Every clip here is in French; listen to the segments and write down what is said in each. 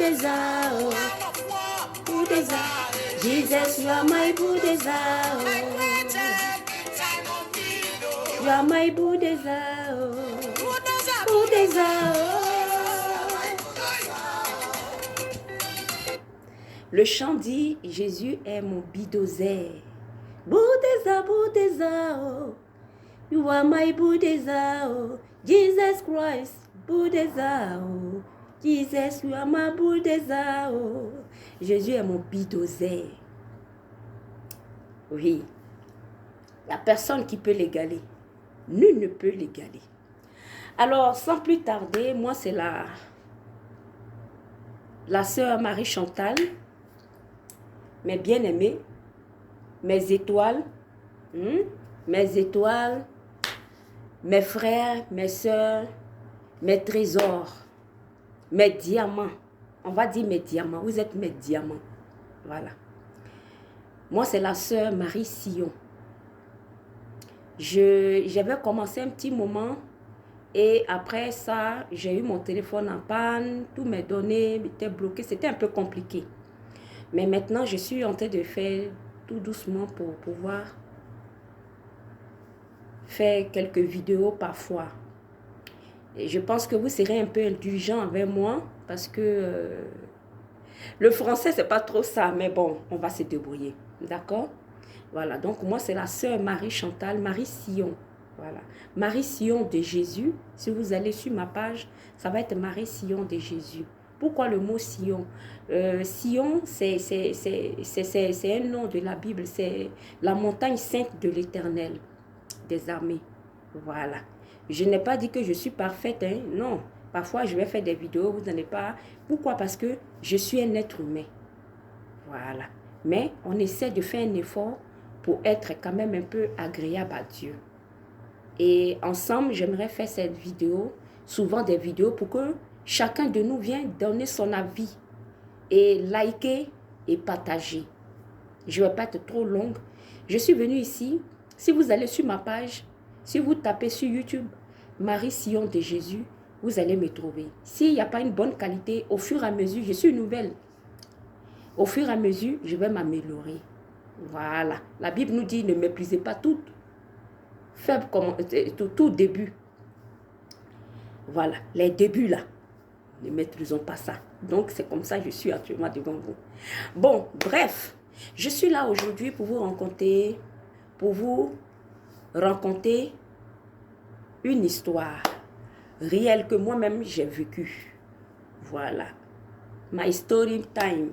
Buddha, oh. Buddha, Jesus, you are my Buddha, oh. You are my Buddha, oh. Buddha, oh. Le chant dit, Jésus est mon bulldozer. Buddha, Buddha, oh. You are my Buddha, oh. Jesus Christ, Buddha, oh. Jesus, you are my Buddha, oh. Jésus est mon bulldozer. Oui. Il n'y a personne qui peut l'égaler. Nul ne peut l'égaler. Alors, sans plus tarder, moi, c'est la sœur Marie-Chantal, mes bien-aimés, mes étoiles, mes frères, mes sœurs, mes trésors, mes diamants. On va dire mes diamants. Vous êtes mes diamants. Voilà. Moi, c'est la sœur Marie Sillon. J'avais commencé un petit moment et après ça, j'ai eu mon téléphone en panne, tous mes données étaient bloquées, c'était un peu compliqué. Mais maintenant, je suis en train de faire tout doucement pour pouvoir faire quelques vidéos parfois. Et je pense que vous serez un peu indulgent avec moi parce que le français, c'est pas trop ça, mais bon, on va se débrouiller, d'accord? Voilà, donc moi, c'est la sœur Marie-Chantal, Marie Sillon. Voilà, Marie Sillon de Jésus. Si vous allez sur ma page, ça va être Marie Sillon de Jésus. Pourquoi le mot Sion? Sion, c'est un nom de la Bible. C'est la montagne sainte de l'Éternel des armées. Voilà. Je n'ai pas dit que je suis parfaite. Hein? Non. Parfois, je vais faire des vidéos. Vous n'en avez pas. Pourquoi? Parce que je suis un être humain. Voilà. Mais on essaie de faire un effort pour être quand même un peu agréable à Dieu. Et ensemble, j'aimerais faire cette vidéo, souvent des vidéos pour que chacun de nous vienne donner son avis et liker et partager. Je ne vais pas être trop longue. Je suis venue ici. Si vous allez sur ma page, si vous tapez sur YouTube, Marie Sillon de Jésus, vous allez me trouver. S'il n'y a pas une bonne qualité, au fur et à mesure, je suis nouvelle. Au fur et à mesure, je vais m'améliorer. Voilà. La Bible nous dit, ne méprisez pas tout. Faible comme tout début. Voilà. Les débuts là. Ne maîtrisons pas ça. Donc, c'est comme ça que je suis actuellement devant vous. Bon, bref. Je suis là aujourd'hui pour vous raconter une histoire réelle que moi-même j'ai vécue. Voilà. My story time.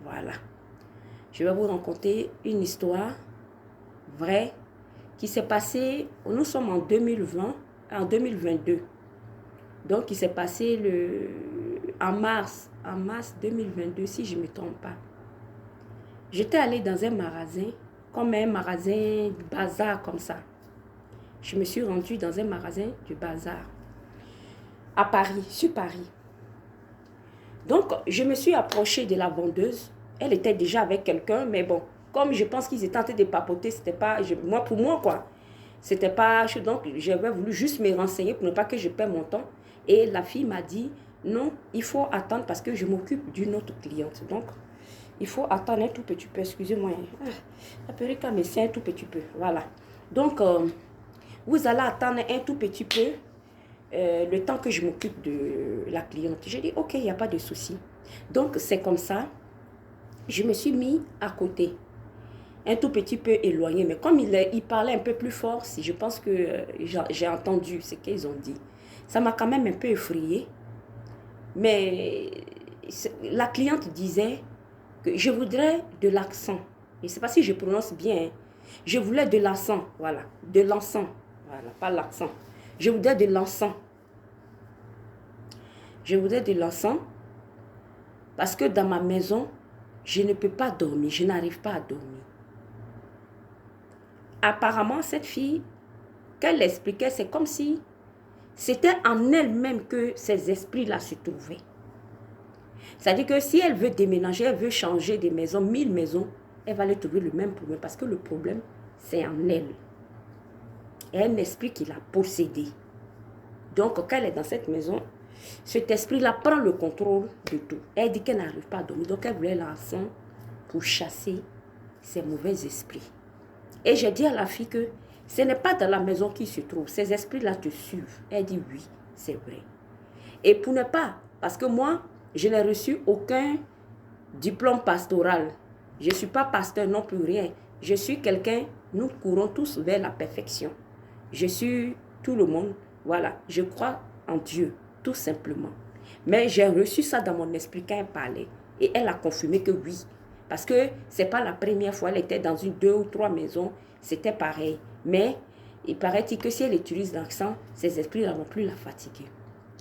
Voilà. Je vais vous raconter une histoire vraie qui s'est passée, nous sommes en 2022. Donc, il s'est passé en mars 2022, si je ne me trompe pas. J'étais allée dans un magasin, comme un magasin de bazar comme ça. Je me suis rendue dans un magasin de bazar à Paris, sur Paris. Donc, je me suis approchée de la vendeuse. Elle était déjà avec quelqu'un, mais bon, comme je pense qu'ils étaient en train de papoter, c'était pas, pour moi, quoi. C'était pas, donc j'avais voulu juste me renseigner pour ne pas que je perde mon temps. Et la fille m'a dit, non, il faut attendre parce que je m'occupe d'une autre cliente. Donc, il faut attendre un tout petit peu, excusez-moi. La perruque à c'est un tout petit peu, voilà. Donc, vous allez attendre un tout petit peu le temps que je m'occupe de la cliente. J'ai dit, ok, il n'y a pas de souci. Donc, c'est comme ça. Je me suis mis à côté, un tout petit peu éloigné. Mais comme il parlait un peu plus fort, je pense que j'ai entendu ce qu'ils ont dit. Ça m'a quand même un peu effrayée. Mais la cliente disait que je voudrais de l'accent. Je ne sais pas si je prononce bien. Hein. Je voulais de l'encens, voilà. De l'encens, voilà, pas l'accent. Je voudrais de l'encens. Je voudrais de l'encens parce que dans ma maison, je ne peux pas dormir, je n'arrive pas à dormir. Apparemment, cette fille, qu'elle expliquait, c'est comme si c'était en elle-même que ces esprits-là se trouvaient. C'est-à-dire que si elle veut déménager, elle veut changer de maison, 1000 maisons, elle va aller trouver le même problème parce que le problème, c'est en elle. Et un esprit qui l'a possédée. Donc, quand elle est dans cette maison, Cet esprit-là prend le contrôle de tout. Elle dit qu'elle n'arrive pas à dormir. Donc, elle voulait l'enfant pour chasser ces mauvais esprits. Et j'ai dit à la fille que ce n'est pas dans la maison qui se trouve. Ces esprits-là te suivent. Elle dit oui, c'est vrai. Et pour ne pas, parce que moi, je n'ai reçu aucun diplôme pastoral. Je ne suis pas pasteur non plus, rien. Je suis quelqu'un, nous courons tous vers la perfection. Je suis tout le monde, voilà. Je crois en Dieu, tout simplement. Mais j'ai reçu ça dans mon esprit quand elle parlait. Et elle a confirmé que oui. Parce que ce n'est pas la première fois, elle était dans une 2 ou 3 maisons, c'était pareil. Mais il paraît-il que si elle utilise l'accent, ces esprits-là vont plus la fatiguer.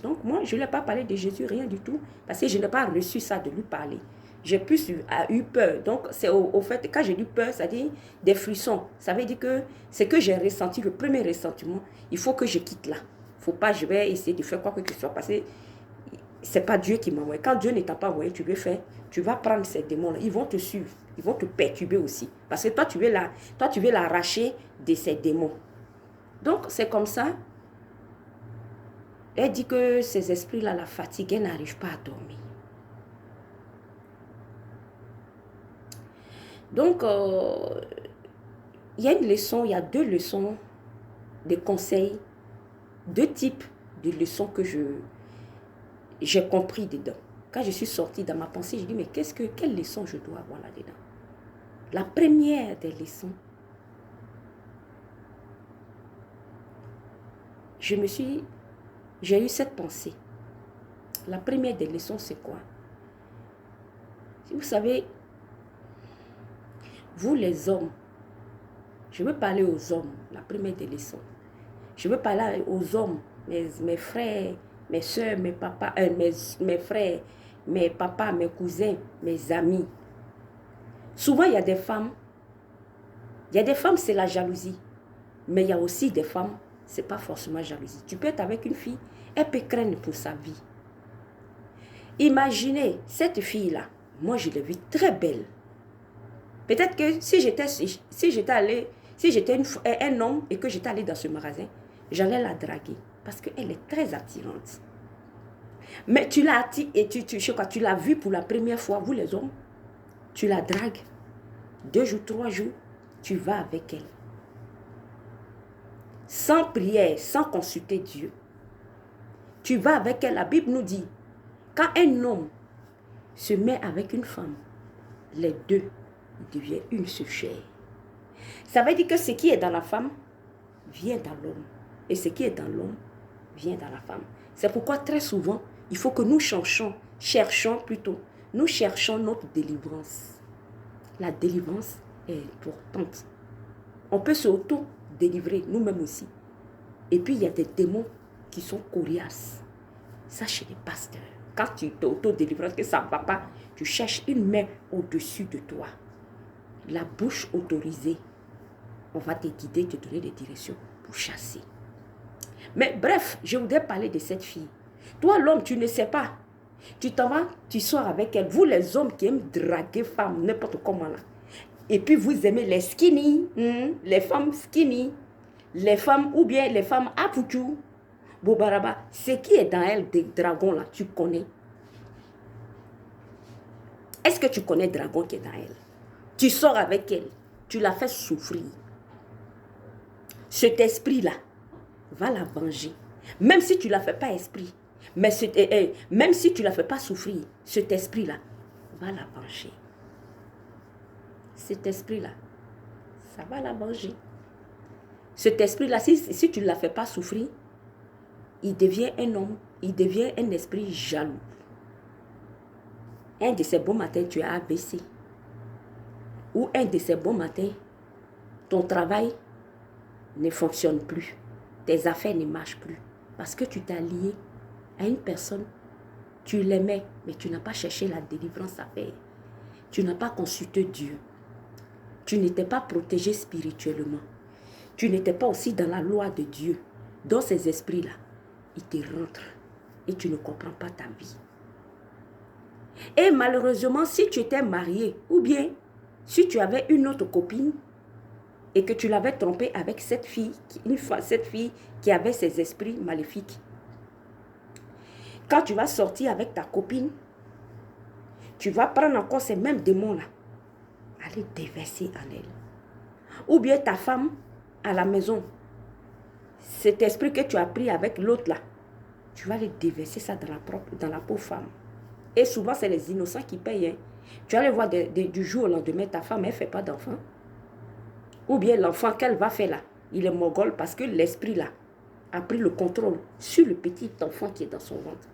Donc moi, je ne l'ai pas parlé de Jésus, rien du tout, parce que je n'ai pas reçu ça de lui parler. J'ai plus eu peur. Donc c'est au fait, quand j'ai eu peur, ça dit des frissons. Ça veut dire que c'est que j'ai ressenti, le premier ressentiment, il faut que je quitte là. Il ne faut pas, je vais essayer de faire quoi que ce soit, parce que ce n'est pas Dieu qui m'a envoyé. Quand Dieu ne t'a pas envoyé, tu vas prendre ces démons-là. Ils vont te suivre, ils vont te perturber aussi. Parce que toi, tu veux l'arracher de ces démons. Donc c'est comme ça. Elle dit que ces esprits-là la fatiguent, elle n'arrive pas à dormir. Donc, il y a une leçon, il y a 2 leçons, des conseils, 2 types de leçons que j'ai compris dedans. Quand je suis sortie dans ma pensée, je dis, mais quelle leçon je dois avoir là-dedans? La première des leçons, j'ai eu cette pensée. La première des leçons, c'est quoi? Vous savez, vous les hommes, je veux parler aux hommes, la première des leçons. Je veux parler aux hommes, mes frères, mes soeurs, mes papas, mes frères, mes papas, mes cousins, mes amis. Souvent, il y a des femmes, c'est la jalousie. Mais il y a aussi des femmes, ce n'est pas forcément jalousie. Tu peux être avec une fille, elle peut craindre pour sa vie. Imaginez, cette fille-là, moi je l'ai vue très belle. Peut-être que si j'étais un homme et que j'étais allée dans ce magasin, j'allais la draguer parce qu'elle est très attirante. Mais tu l'as tu l'as vue pour la première fois, vous les hommes, tu la dragues, 2 jours, 3 jours, tu vas avec elle. Sans prière, sans consulter Dieu. Tu vas avec elle, la Bible nous dit, quand un homme se met avec une femme, les deux deviennent une seule chair. Ça veut dire que ce qui est dans la femme vient dans l'homme. Et ce qui est dans l'homme vient dans la femme. C'est pourquoi très souvent, il faut que nous cherchons notre délivrance. La délivrance est importante. On peut se auto-délivrer nous-mêmes aussi. Et puis, il y a des démons qui sont coriaces. Ça, chez les pasteurs. Quand tu t'auto-délivres, que ça ne va pas, tu cherches une main au-dessus de toi. La bouche autorisée. On va te guider, te donner des directions pour chasser. Mais bref, je voudrais parler de cette fille. Toi, l'homme, tu ne sais pas. Tu t'en vas, tu sors avec elle. Vous, les hommes qui aiment draguer femmes, n'importe comment là. Et puis, vous aimez les skinny, les femmes skinny, les femmes, ou bien les femmes apouchou, bobaraba. Ce qui est dans elle, des dragons là, tu connais. Est-ce que tu connais le dragon qui est dans elle? Tu sors avec elle, tu la fais souffrir. Cet esprit-là va la venger. Même si tu ne la fais pas esprit, même si tu ne la fais pas souffrir, cet esprit-là va la venger. Cet esprit-là, ça va la venger. Cet esprit-là, si tu ne la fais pas souffrir, il devient un homme, il devient un esprit jaloux. Un de ces bons matins, tu as AVC. Ou un de ces bons matins, ton travail ne fonctionne plus. Tes affaires ne marchent plus. Parce que tu t'es lié à une personne, tu l'aimais, mais tu n'as pas cherché la délivrance à faire. Tu n'as pas consulté Dieu. Tu n'étais pas protégé spirituellement. Tu n'étais pas aussi dans la loi de Dieu. Dans ces esprits-là, ils te rentrent et tu ne comprends pas ta vie. Et malheureusement, si tu étais marié, ou bien si tu avais une autre copine et que tu l'avais trompée avec cette fille qui avait ses esprits maléfiques, Quand tu vas sortir avec ta copine, tu vas prendre encore ces mêmes démons-là, aller déverser en elle. Ou bien ta femme à la maison, cet esprit que tu as pris avec l'autre là, tu vas aller déverser ça dans la pauvre femme. Et souvent, c'est les innocents qui payent. Hein. Tu vas aller voir du jour au lendemain, ta femme, elle ne fait pas d'enfant. Ou bien l'enfant qu'elle va faire là, il est mogol parce que l'esprit là a pris le contrôle sur le petit enfant qui est dans son ventre.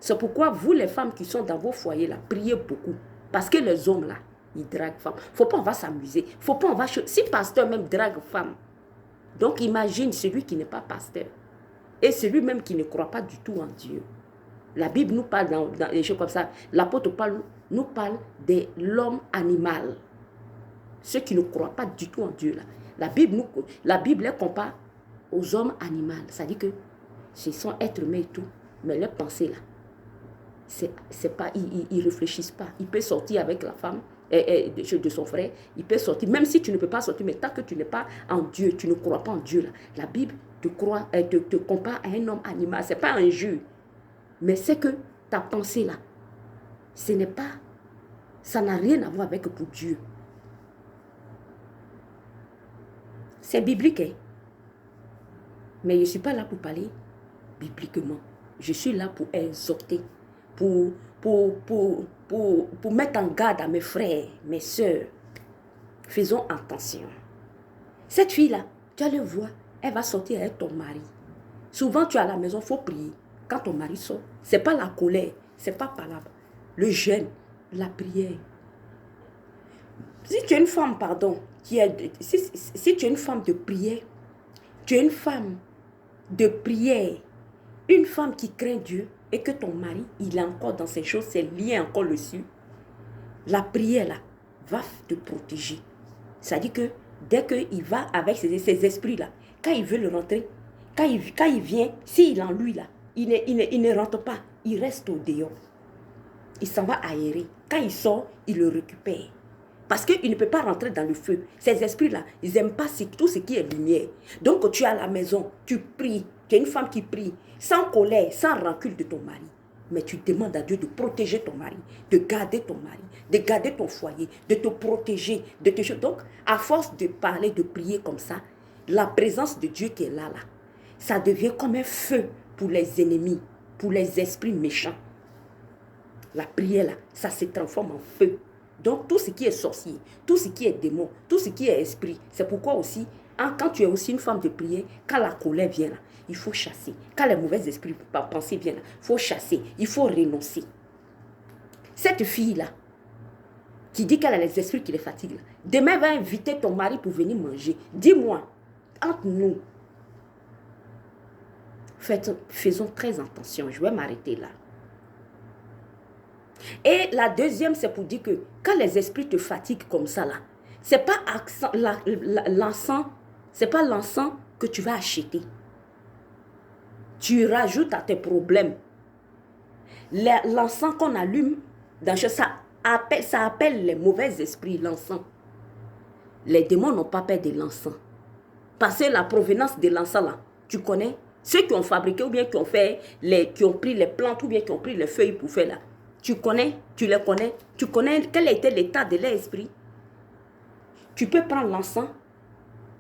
C'est pourquoi vous, les femmes qui sont dans vos foyers là, priez beaucoup. Parce que les hommes là, ils draguent femmes. Faut pas on va s'amuser. Faut pas on va... Si pasteur même drague femme, donc imagine celui qui n'est pas pasteur. Et celui même qui ne croit pas du tout en Dieu. La Bible nous parle dans des choses comme ça. L'apôtre Paul nous parle de l'homme animal. Ceux qui ne croient pas du tout en Dieu. Là. La Bible les compare aux hommes animaux. C'est-à-dire que ce sont êtres humains et tout. Mais leurs pensées là, c'est pas, ils ne réfléchissent pas. Il peut sortir avec la femme de son frère. Il peut sortir. Même si tu ne peux pas sortir, mais tant que tu n'es pas en Dieu, tu ne crois pas en Dieu. Là, la Bible te compare à un homme animal. Ce n'est pas un injure. Mais c'est que ta pensée là, ça n'a rien à voir avec pour Dieu. C'est biblique. Hein? Mais je ne suis pas là pour parler bibliquement. Je suis là pour exhorter, pour mettre en garde à mes frères, mes soeurs. Faisons attention. Cette fille-là, tu vas le voir, elle va sortir avec ton mari. Souvent, tu es à la maison, il faut prier. Quand ton mari sort, ce n'est pas la colère, ce n'est pas par là. Le jeûne, la prière. Si tu es une femme, pardon, si tu es une femme de prière, tu es une femme de prière, une femme qui craint Dieu et que ton mari, il est encore dans ces choses, ses liens encore dessus, la prière là va te protéger. C'est-à-dire que dès qu'il va avec ces esprits-là, quand il veut le rentrer, quand il vient, s'il est en lui là, il ne rentre pas, il reste au dehors. Il s'en va aérer. Quand il sort, il le récupère. Parce qu'il ne peut pas rentrer dans le feu. Ces esprits-là, ils n'aiment pas tout ce qui est lumière. Donc, tu es à la maison, tu pries. Tu es une femme qui prie, sans colère, sans rancune de ton mari. Mais tu demandes à Dieu de protéger ton mari, de garder ton mari, de garder ton foyer, de te protéger. Donc, à force de parler, de prier comme ça, la présence de Dieu qui est là, ça devient comme un feu pour les ennemis, pour les esprits méchants. La prière, là, ça se transforme en feu. Donc, tout ce qui est sorcier, tout ce qui est démon, tout ce qui est esprit, c'est pourquoi aussi, quand tu es aussi une femme de prière, quand la colère vient là, il faut chasser. Quand les mauvais esprits pensées viennent là, il faut chasser, il faut renoncer. Cette fille-là, qui dit qu'elle a les esprits qui les fatiguent, là, demain, elle va inviter ton mari pour venir manger. Dis-moi, entre nous, faisons très attention, je vais m'arrêter là. Et la deuxième, c'est pour dire que quand les esprits te fatiguent comme ça, là, c'est pas l'encens, c'est pas l'encens que tu vas acheter. Tu rajoutes à tes problèmes. L'encens qu'on allume, ça appelle les mauvais esprits, l'encens. Les démons n'ont pas peur de l'encens. Parce que la provenance de l'encens, là, tu connais, ceux qui ont fabriqué ou bien qui ont pris les plantes ou bien qui ont pris les feuilles pour faire là. Tu connais, tu les connais, tu connais quel était l'état de l'esprit. Tu peux prendre l'encens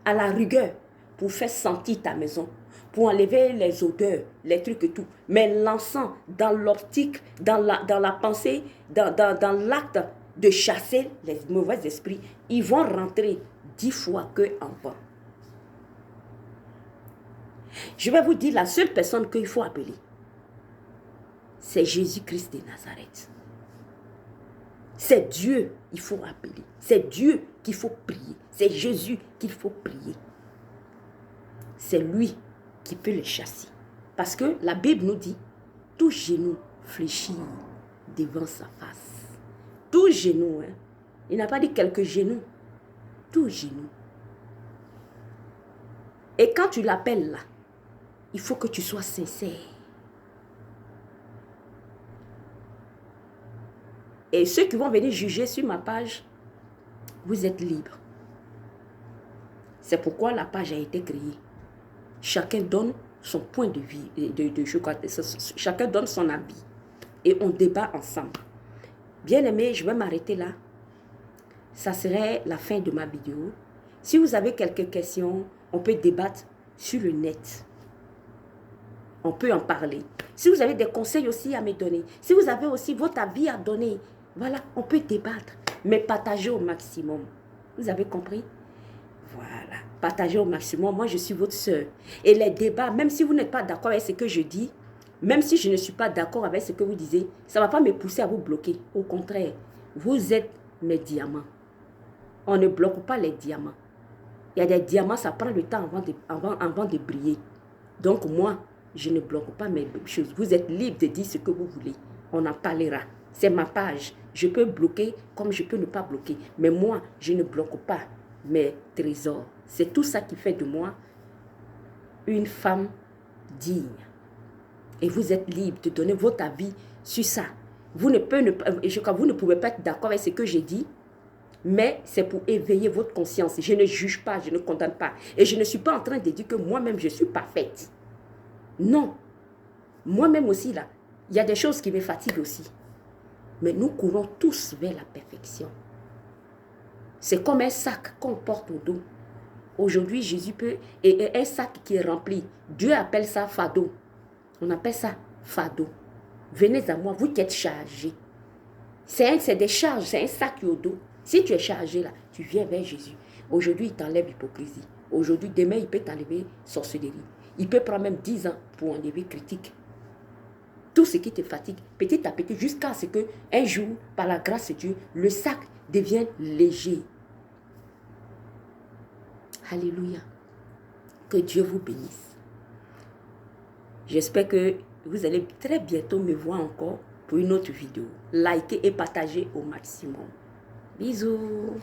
à la rigueur pour faire sentir ta maison, pour enlever les odeurs, les trucs et tout. Mais l'encens, dans l'optique, dans la pensée, dans l'acte de chasser les mauvais esprits, ils vont rentrer 10 fois qu'avant. Je vais vous dire la seule personne qu'il faut appeler. C'est Jésus-Christ de Nazareth. C'est Dieu qu'il faut appeler. C'est Dieu qu'il faut prier. C'est Jésus qu'il faut prier. C'est lui qui peut les chasser. Parce que la Bible nous dit, tout genou fléchit devant sa face. Tout genou, hein. Il n'a pas dit quelques genoux. Tout genou. Et quand tu l'appelles là, il faut que tu sois sincère. Et ceux qui vont venir juger sur ma page, vous êtes libres. C'est pourquoi la page a été créée. Chacun donne son point de vue, chacun donne son avis et on débat ensemble. Bien aimé, je vais m'arrêter là. Ça serait la fin de ma vidéo. Si vous avez quelques questions, on peut débattre sur le net. On peut en parler. Si vous avez des conseils aussi à me donner, si vous avez aussi votre avis à donner, voilà, on peut débattre, mais partagez au maximum. Vous avez compris? Voilà, partagez au maximum. Moi, je suis votre soeur. Et les débats, même si vous n'êtes pas d'accord avec ce que je dis, même si je ne suis pas d'accord avec ce que vous disiez, ça ne va pas me pousser à vous bloquer. Au contraire, vous êtes mes diamants. On ne bloque pas les diamants. Il y a des diamants, ça prend le temps avant de briller. Donc moi, je ne bloque pas mes choses. Vous êtes libre de dire ce que vous voulez. On en parlera. C'est ma page. Je peux bloquer comme je peux ne pas bloquer. Mais moi, je ne bloque pas mes trésors. C'est tout ça qui fait de moi une femme digne. Et vous êtes libre de donner votre avis sur ça. Vous ne pouvez pas être d'accord avec ce que j'ai dit, mais c'est pour éveiller votre conscience. Je ne juge pas, je ne condamne pas. Et je ne suis pas en train de dire que moi-même, je suis parfaite. Non. Moi-même aussi, là, il y a des choses qui me fatiguent aussi. Mais nous courons tous vers la perfection. C'est comme un sac qu'on porte au dos. Aujourd'hui, Jésus peut... Et un sac qui est rempli. Dieu appelle ça fardeau. On appelle ça fardeau. Venez à moi, vous qui êtes chargés. C'est des charges, c'est un sac au dos. Si tu es chargé là, tu viens vers Jésus. Aujourd'hui, il t'enlève l'hypocrisie. Aujourd'hui, demain, il peut t'enlever sorcellerie. Il peut prendre même 10 ans pour enlever critique. Tout ce qui te fatigue, petit à petit, jusqu'à ce qu'un jour, par la grâce de Dieu, le sac devienne léger. Alléluia. Que Dieu vous bénisse. J'espère que vous allez très bientôt me voir encore pour une autre vidéo. Likez et partagez au maximum. Bisous.